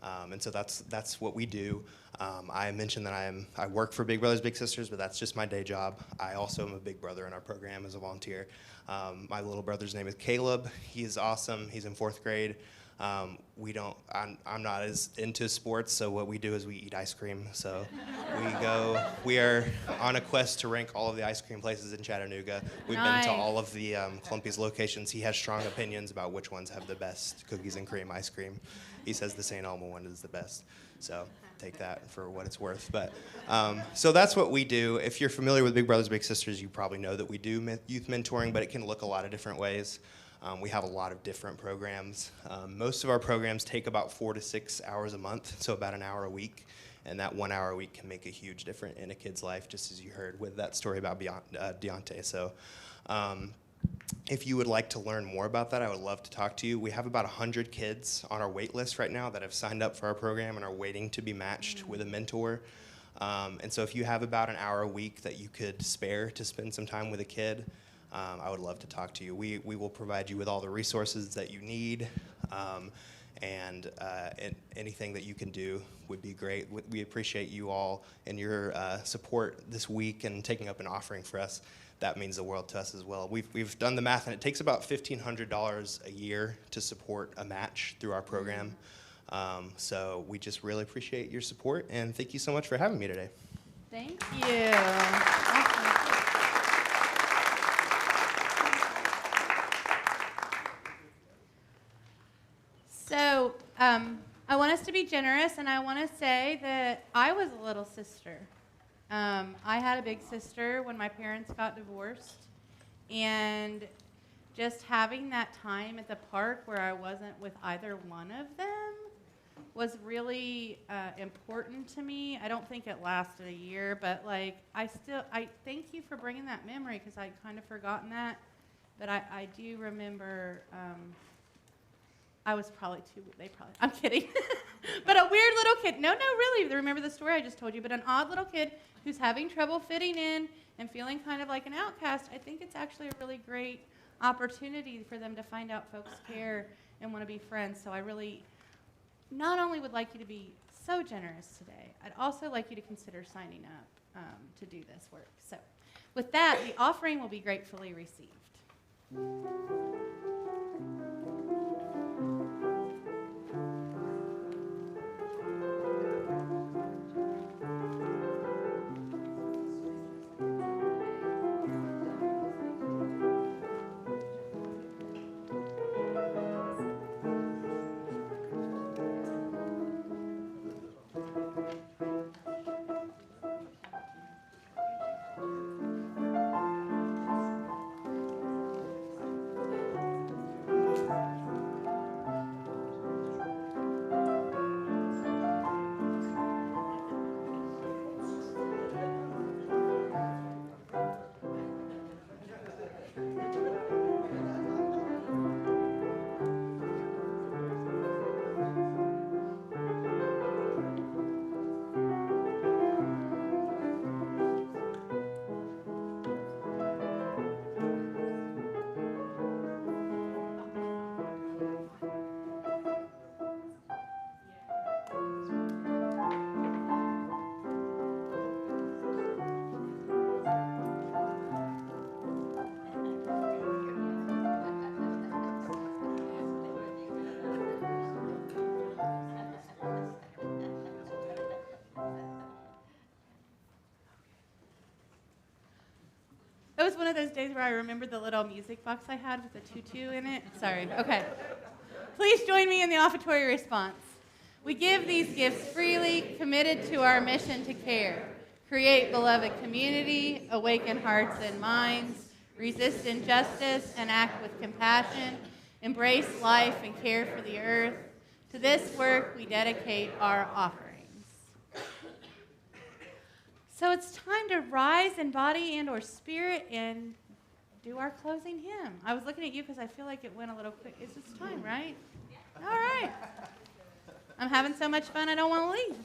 And so that's what we do. I mentioned that I work for Big Brothers Big Sisters, but that's just my day job. I also am a big brother in our program as a volunteer. My little brother's name is Caleb. He is awesome. He's in 4th grade. I'm not as into sports, so what we do is we eat ice cream. So we are on a quest to rank all of the ice cream places in Chattanooga. We've been to all of the Clumpy's locations. He has strong opinions about which ones have the best cookies and cream ice cream. He says the St. Elmo one is the best. So take that for what it's worth. But so that's what we do. If you're familiar with Big Brothers Big Sisters, you probably know that we do youth mentoring, but it can look a lot of different ways. We have a lot of different programs. Most of our programs take about 4 to 6 hours a month, so about an hour a week. And that 1 hour a week can make a huge difference in a kid's life, just as you heard with that story about Deontay. So if you would like to learn more about that, I would love to talk to you. We have about 100 kids on our wait list right now that have signed up for our program and are waiting to be matched with a mentor. And so if you have about an hour a week that you could spare to spend some time with a kid, I would love to talk to you. We will provide you with all the resources that you need, and anything that you can do would be great. We appreciate you all and your support this week and taking up an offering for us. That means the world to us as well. We've done the math, and it takes about $1,500 a year to support a match through our program. So we just really appreciate your support, and thank you so much for having me today. Thank you. Awesome. So I want us to be generous, and I want to say that I was a little sister. I had a big sister when my parents got divorced, and just having that time at the park where I wasn't with either one of them was really important to me. I don't think it lasted a year, but like I thank you for bringing that memory, because I'd kind of forgotten that. But I do remember. I was probably I'm kidding. But a weird little kid. No, really. Remember the story I just told you. But an odd little kid who's having trouble fitting in and feeling kind of like an outcast. I think it's actually a really great opportunity for them to find out folks care and want to be friends. So I really not only would like you to be so generous today, I'd also like you to consider signing up to do this work. So with that, the offering will be gratefully received. It was one of those days where I remembered the little music box I had with a tutu in it. Sorry. Okay. Please join me in the offertory response. We give these gifts freely, committed to our mission to care, create beloved community, awaken hearts and minds, resist injustice and act with compassion, embrace life and care for the earth. To this work, we dedicate our offerings. So it's time to rise in body and or spirit and do our closing hymn. I was looking at you because I feel like it went a little quick. It's just time, right? All right. I'm having so much fun, I don't want to leave.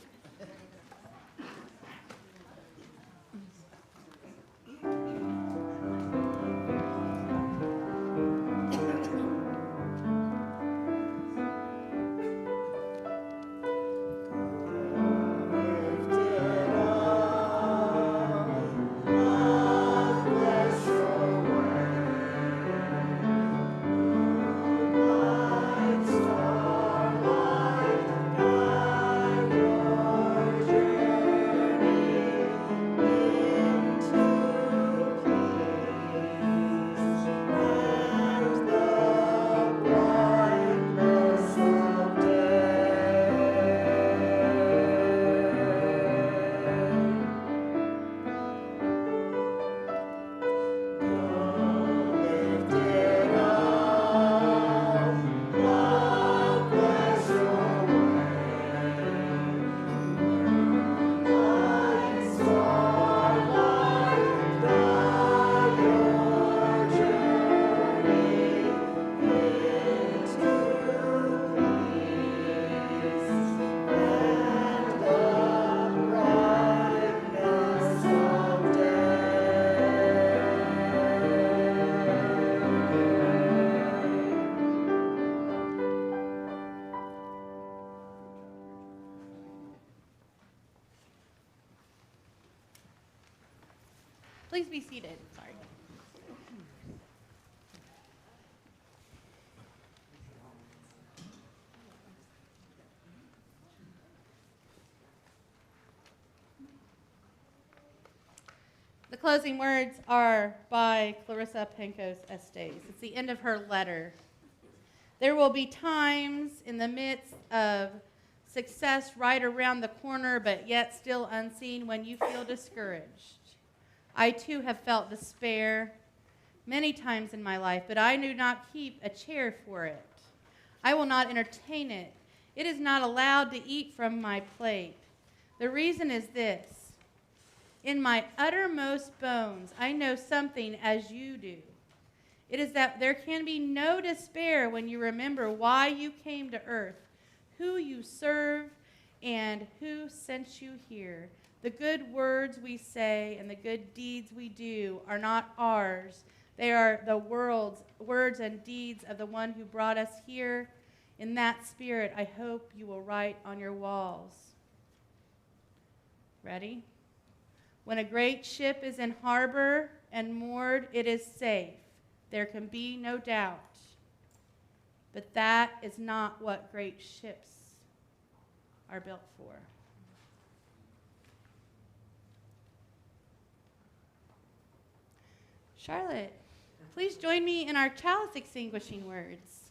Please be seated. Sorry. The closing words are by Clarissa Pencos Estes. It's the end of her letter. There will be times in the midst of success right around the corner, but yet still unseen, when you feel discouraged. I too have felt despair many times in my life, but I do not keep a chair for it. I will not entertain it. It is not allowed to eat from my plate. The reason is this: in my uttermost bones, I know something as you do. It is that there can be no despair when you remember why you came to earth, who you serve, and who sent you here. The good words we say and the good deeds we do are not ours. They are the world's words and deeds of the one who brought us here. In that spirit, I hope you will write on your walls. Ready? When a great ship is in harbor and moored, it is safe. There can be no doubt. But that is not what great ships are built for. Charlotte, please join me in our chalice extinguishing words.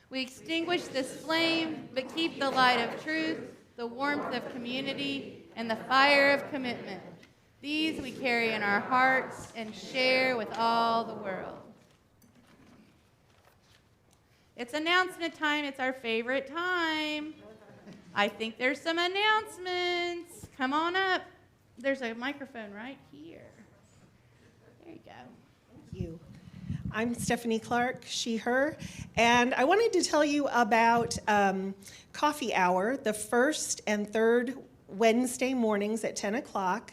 We extinguish this flame, but keep the light of truth, the warmth of community, and the fire of commitment. These we carry in our hearts and share with all the world. It's announcement time. It's our favorite time. I think there's some announcements. Come on up. There's a microphone right here. There you go. Thank you. I'm Stephanie Clark, she, her, and I wanted to tell you about coffee hour, the first and third Wednesday mornings at 10 o'clock.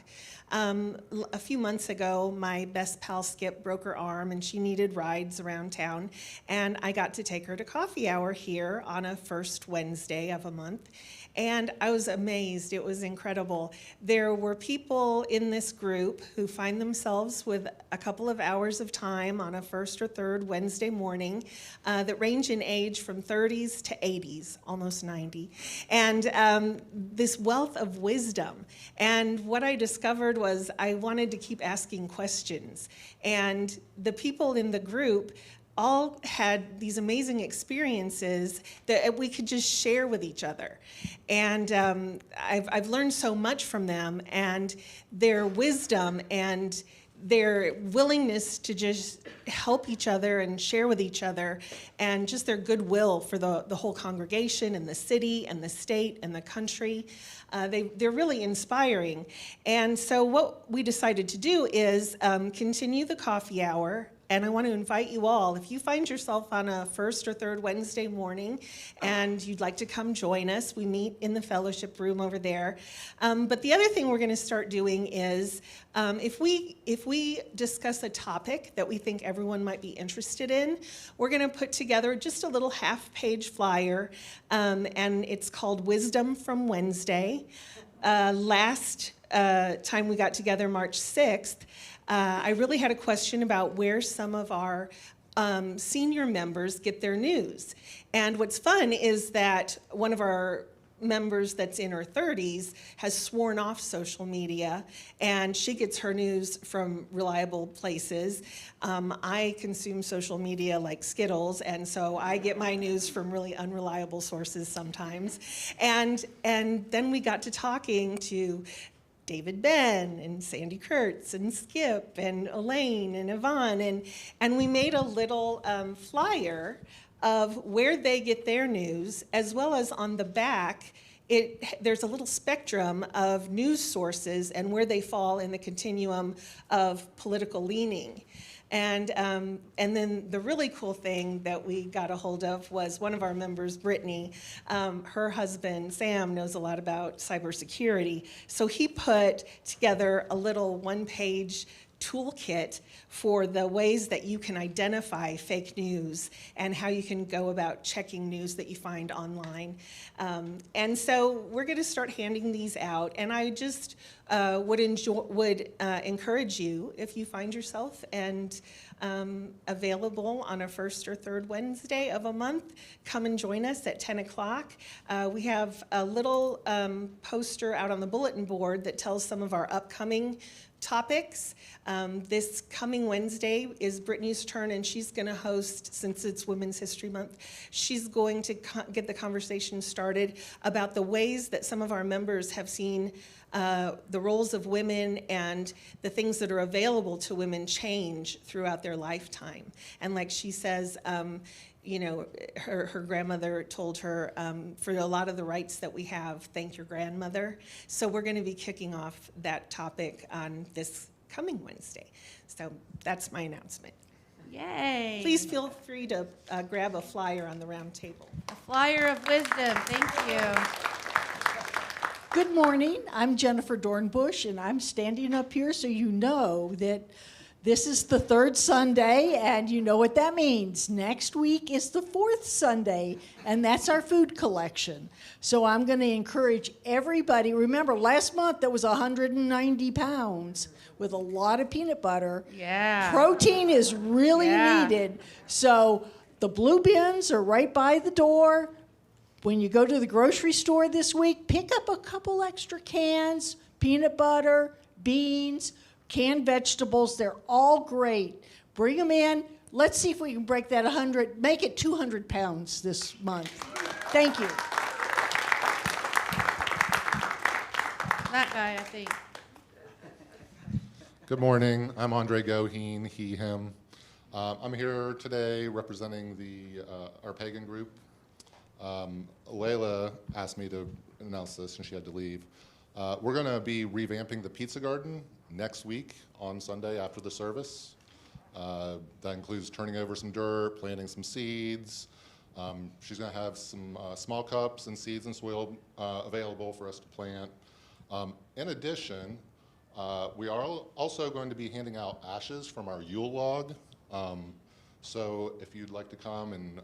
A few months ago, my best pal Skip broke her arm and she needed rides around town, and I got to take her to coffee hour here on a first Wednesday of a month. And I was amazed. It was incredible. There were people in this group who find themselves with a couple of hours of time on a first or third Wednesday morning that range in age from 30s to 80s, almost 90. And this wealth of wisdom. And what I discovered decided was I wanted to keep asking questions. And the people in the group all had these amazing experiences that we could just share with each other. And I've learned so much from them, and their wisdom and their willingness to just help each other and share with each other, and just their goodwill for the whole congregation and the city and the state and the country. They're really inspiring. And so what we decided to do is continue the coffee hour. And I want to invite you all, if you find yourself on a first or third Wednesday morning and you'd like to come join us, we meet in the fellowship room over there. But the other thing we're going to start doing is if we discuss a topic that we think everyone might be interested in, we're going to put together just a little half-page flyer, and it's called Wisdom from Wednesday. Last time we got together, March 6th, I really had a question about where some of our senior members get their news. And what's fun is that one of our members that's in her 30s has sworn off social media, and she gets her news from reliable places. I consume social media like Skittles, and so I get my news from really unreliable sources sometimes. And then we got to talking to David Ben and Sandy Kurtz and Skip and Elaine and Yvonne, and we made a little flyer of where they get their news, as well as on the back, there's a little spectrum of news sources and where they fall in the continuum of political leaning. And then the really cool thing that we got a hold of was one of our members, Brittany. Her husband, Sam, knows a lot about cybersecurity. So he put together a little one-page toolkit for the ways that you can identify fake news and how you can go about checking news that you find online. And so we're going to start handing these out, and I just would encourage you, if you find yourself available on a first or third Wednesday of a month, come and join us at 10 o'clock. We have a little poster out on the bulletin board that tells some of our upcoming topics. This coming Wednesday is Brittany's turn, and she's going to host, since it's Women's History Month, she's going to get the conversation started about the ways that some of our members have seen the roles of women and the things that are available to women change throughout their lifetime. And like she says, you know, her grandmother told her, for a lot of the rights that we have, thank your grandmother. So we're going to be kicking off that topic on this coming Wednesday. So that's my announcement. Yay. Please feel free to grab a flyer on the round table. A flyer of wisdom. Thank you. Good morning. I'm Jennifer Dornbush, and I'm standing up here so you know that this is the third Sunday, and you know what that means. Next week is the fourth Sunday, and that's our food collection. So I'm going to encourage everybody. Remember, last month that was 190 pounds with a lot of peanut butter. Yeah. Protein is really needed. So the blue bins are right by the door. When you go to the grocery store this week, pick up a couple extra cans, peanut butter, beans, canned vegetables. They're all great. Bring them in. Let's see if we can break that 100, make it 200 pounds this month. Thank you. That guy, I think. Good morning. I'm Andre Goheen, he, him. I'm here today representing our pagan group. Layla asked me to announce this, and she had to leave. We're going to be revamping the pizza garden next week on Sunday after the service. That includes turning over some dirt, planting some seeds. She's going to have some small cups and seeds and soil available for us to plant. In addition, we are also going to be handing out ashes from our Yule log. So if you'd like to come and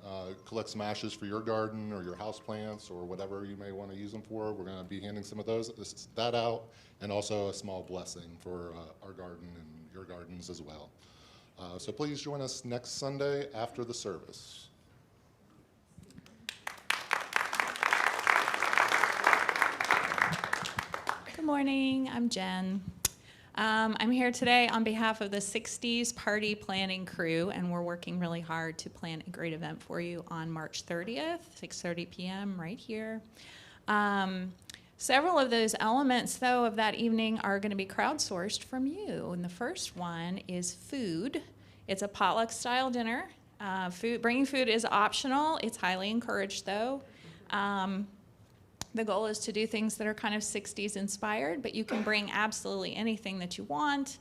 collect some ashes for your garden or your house plants or whatever you may want to use them for, we're going to be handing some of that out, and also a small blessing for our garden and your gardens as well. So please join us next Sunday after the service. Good morning, I'm Jen. I'm here today on behalf of the 60s party planning crew, and we're working really hard to plan a great event for you on March 30th, 6:30 p.m. right here. Several of those elements, though, of that evening are going to be crowdsourced from you. And the first one is food. It's a potluck-style dinner. Bringing food is optional. It's highly encouraged, though. The goal is to do things that are kind of 60s inspired, but you can bring absolutely anything that you want.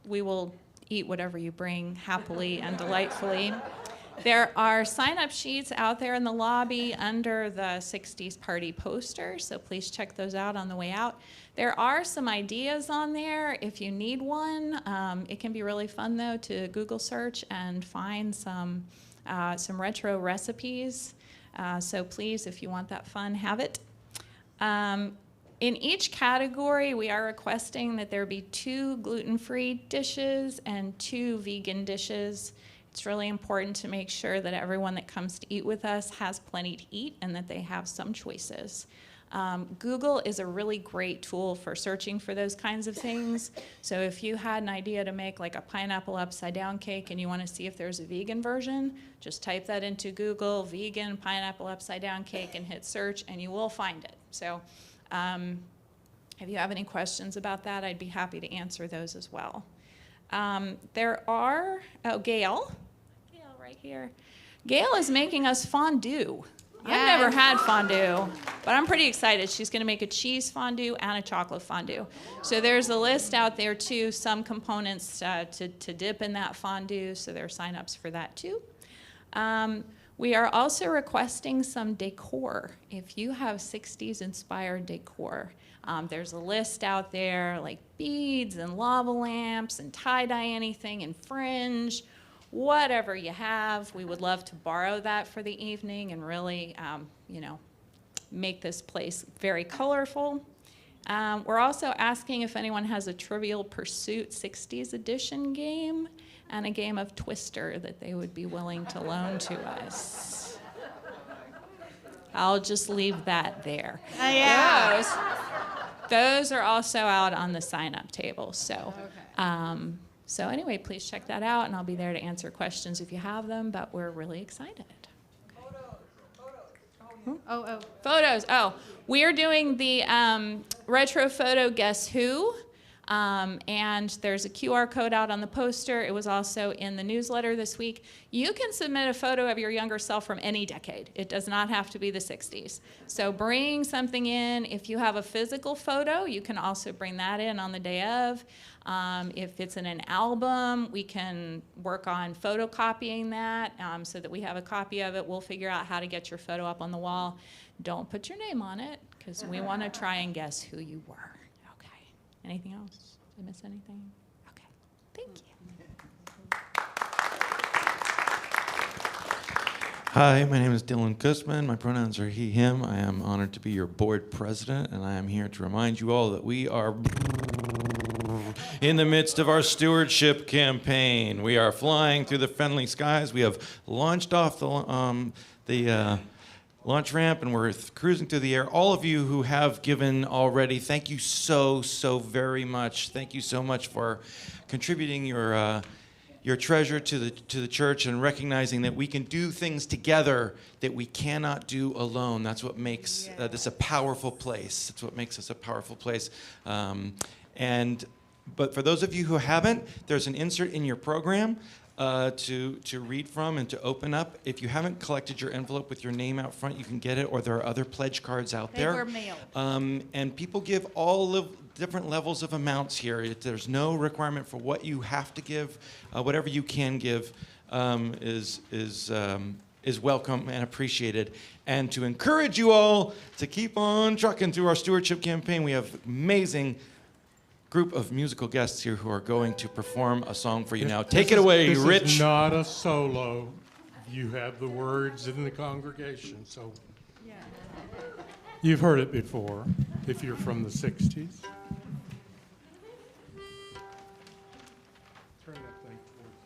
We will eat whatever you bring happily and delightfully. There are sign-up sheets out there in the lobby under the 60s party poster, so please check those out on the way out. There are some ideas on there if you need one. It can be really fun, though, to Google search and find some retro recipes. So please, if you want that fun, have it. In each category, we are requesting that there be 2 gluten-free dishes and 2 vegan dishes. It's really important to make sure that everyone that comes to eat with us has plenty to eat and that they have some choices. Google is a really great tool for searching for those kinds of things. So if you had an idea to make like a pineapple upside down cake and you want to see if there's a vegan version, just type that into Google, vegan pineapple upside down cake, and hit search, and you will find it. So if you have any questions about that, I'd be happy to answer those as well. Gail right here. Gail is making us fondue. Yes. I've never had fondue, but I'm pretty excited. She's going to make a cheese fondue and a chocolate fondue. So there's a list out there, too, some components to dip in that fondue, so there are sign-ups for that, too. We are also requesting some decor. If you have 60s-inspired decor, there's a list out there, like beads and lava lamps and tie-dye anything and fringe. Whatever you have, we would love to borrow that for the evening and really, make this place very colorful. We're also asking if anyone has a Trivial Pursuit 60s edition game and a game of Twister that they would be willing to loan to us. I'll just leave that there. Yeah. Those are also out on the sign-up table. So. Okay. So anyway, please check that out, and I'll be there to answer questions if you have them, but we're really excited. Photos. Oh, we are doing the retro photo Guess Who, and there's a QR code out on the poster. It was also in the newsletter this week. You can submit a photo of your younger self from any decade. It does not have to be the 60s. So bring something in. If you have a physical photo, you can also bring that in on the day of. If it's in an album, we can work on photocopying that so that we have a copy of it. We'll figure out how to get your photo up on the wall. Don't put your name on it, because we want to try and guess who you were. Okay. Anything else? Did I miss anything? Okay. Thank you. Hi, my name is Dylan Kussman. My pronouns are he, him. I am honored to be your board president, and I am here to remind you all that we are in the midst of our stewardship campaign. We are flying through the friendly skies. We have launched off the launch ramp, and we're cruising through the air. All of you who have given already, thank you so very much. Thank you so much for contributing your treasure to the church and recognizing that we can do things together that we cannot do alone. That's what makes this a powerful place. That's what makes us a powerful place. But for those of you who haven't, there's an insert in your program to read from and to open up. If you haven't collected your envelope with your name out front, you can get it, or there are other pledge cards out there. They were mailed. And people give all of different levels of amounts here. There's no requirement for what you have to give. Whatever you can give is welcome and appreciated. And to encourage you all to keep on trucking through our stewardship campaign, we have amazing group of musical guests here who are going to perform a song for you now. Take it away, Rich. This is not a solo. You have the words in the congregation, so you've heard it before if you're from the 60s. Turn that thing towards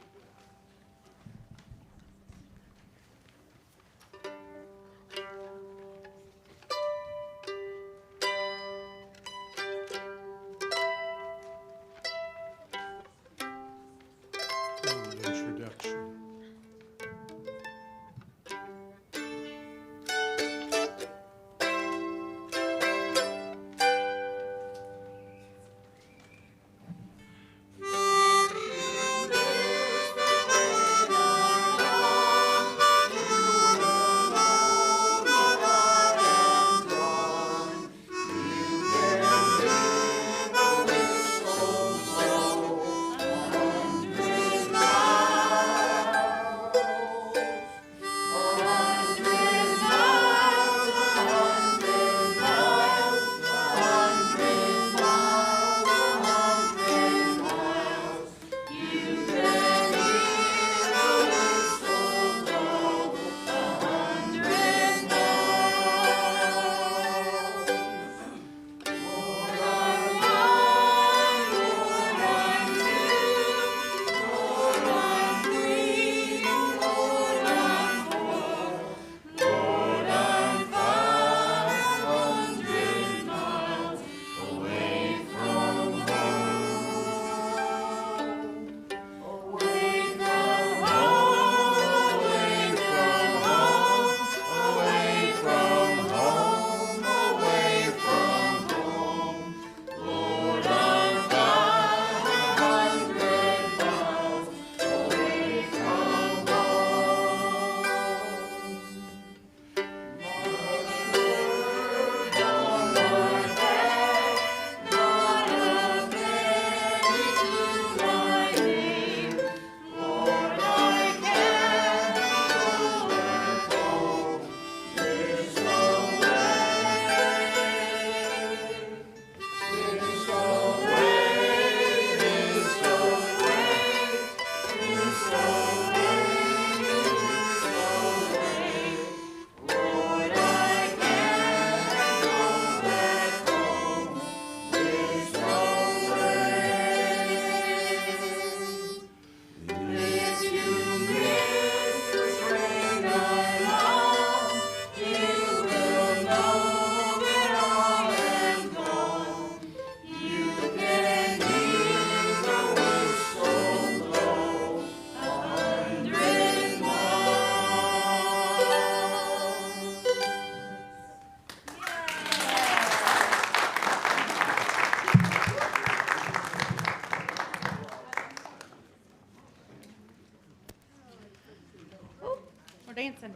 We're dancing.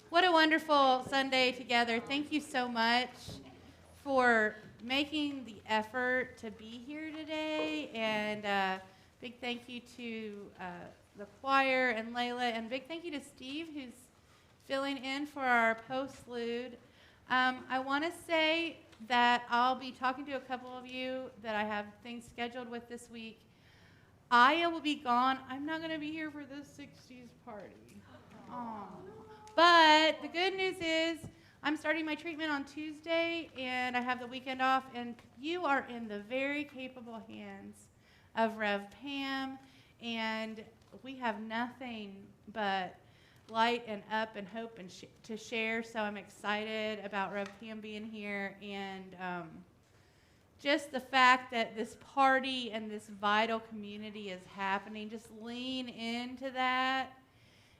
What a wonderful Sunday together. Thank you so much for making the effort to be here today. And big thank you to the choir and Layla. And big thank you to Steve, who's filling in for our postlude. I want to say that I'll be talking to a couple of you that I have things scheduled with this week. Aya will be gone. I'm not going to be here for the 60s party. Aww. But the good news is I'm starting my treatment on Tuesday, and I have the weekend off, and you are in the very capable hands of Rev Pam, and we have nothing but light and up and hope and to share, so I'm excited about Rev Pam being here, and just the fact that this party and this vital community is happening. Just lean into that.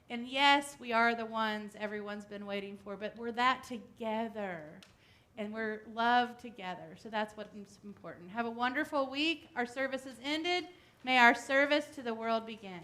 And yes, we are the ones everyone's been waiting for, but we're that together, and we're loved together. So that's what's important. Have a wonderful week. Our service is ended. May our service to the world begin.